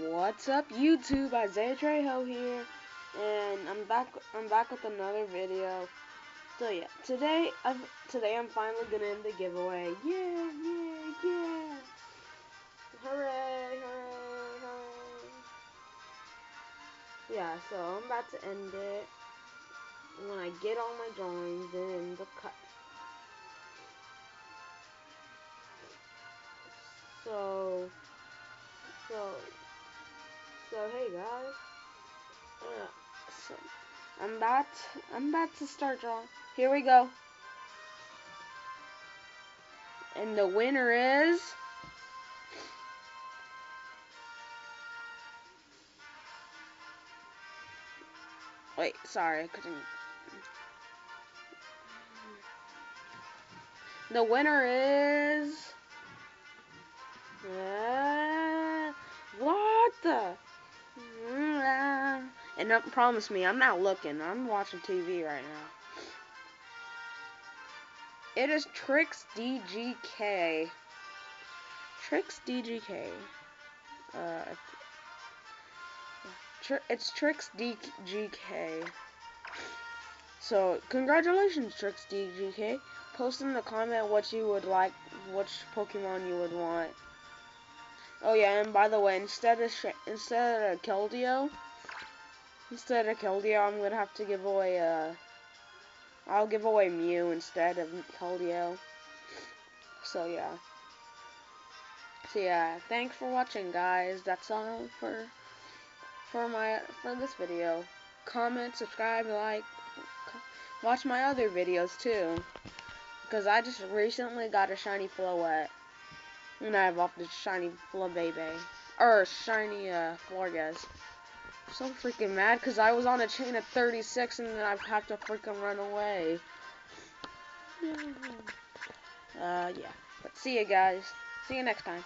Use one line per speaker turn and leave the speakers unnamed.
What's up, YouTube? Isaiah Trejo here, and I'm back with another video. So yeah, today I'm finally gonna end the giveaway. Yeah! Hooray! Yeah, so I'm about to end it when I get all my drawings in the cut. So hey guys. So I'm about to start drawing. Here we go. And the winner is wait, sorry, I couldn't. The winner is what the? And don't promise me, I'm not looking. I'm watching TV right now. It is Trix DGK. Trix DGK. It's Trix DGK. So congratulations, Trix DGK. Post in the comment what you would like, which Pokemon you would want. Oh yeah, and by the way, instead of Keldeo, I'm gonna have to give away I'll give away Mew instead of Keldeo. So yeah, thanks for watching, guys. That's all for this video. Comment, subscribe, like, watch my other videos too. Because I just recently got a shiny Floette. And I evolved a shiny Flabébé. Or shiny Florges. So freaking mad because I was on a chain of 36 and then I've had to freaking run away. Yeah. But see you guys. See you next time.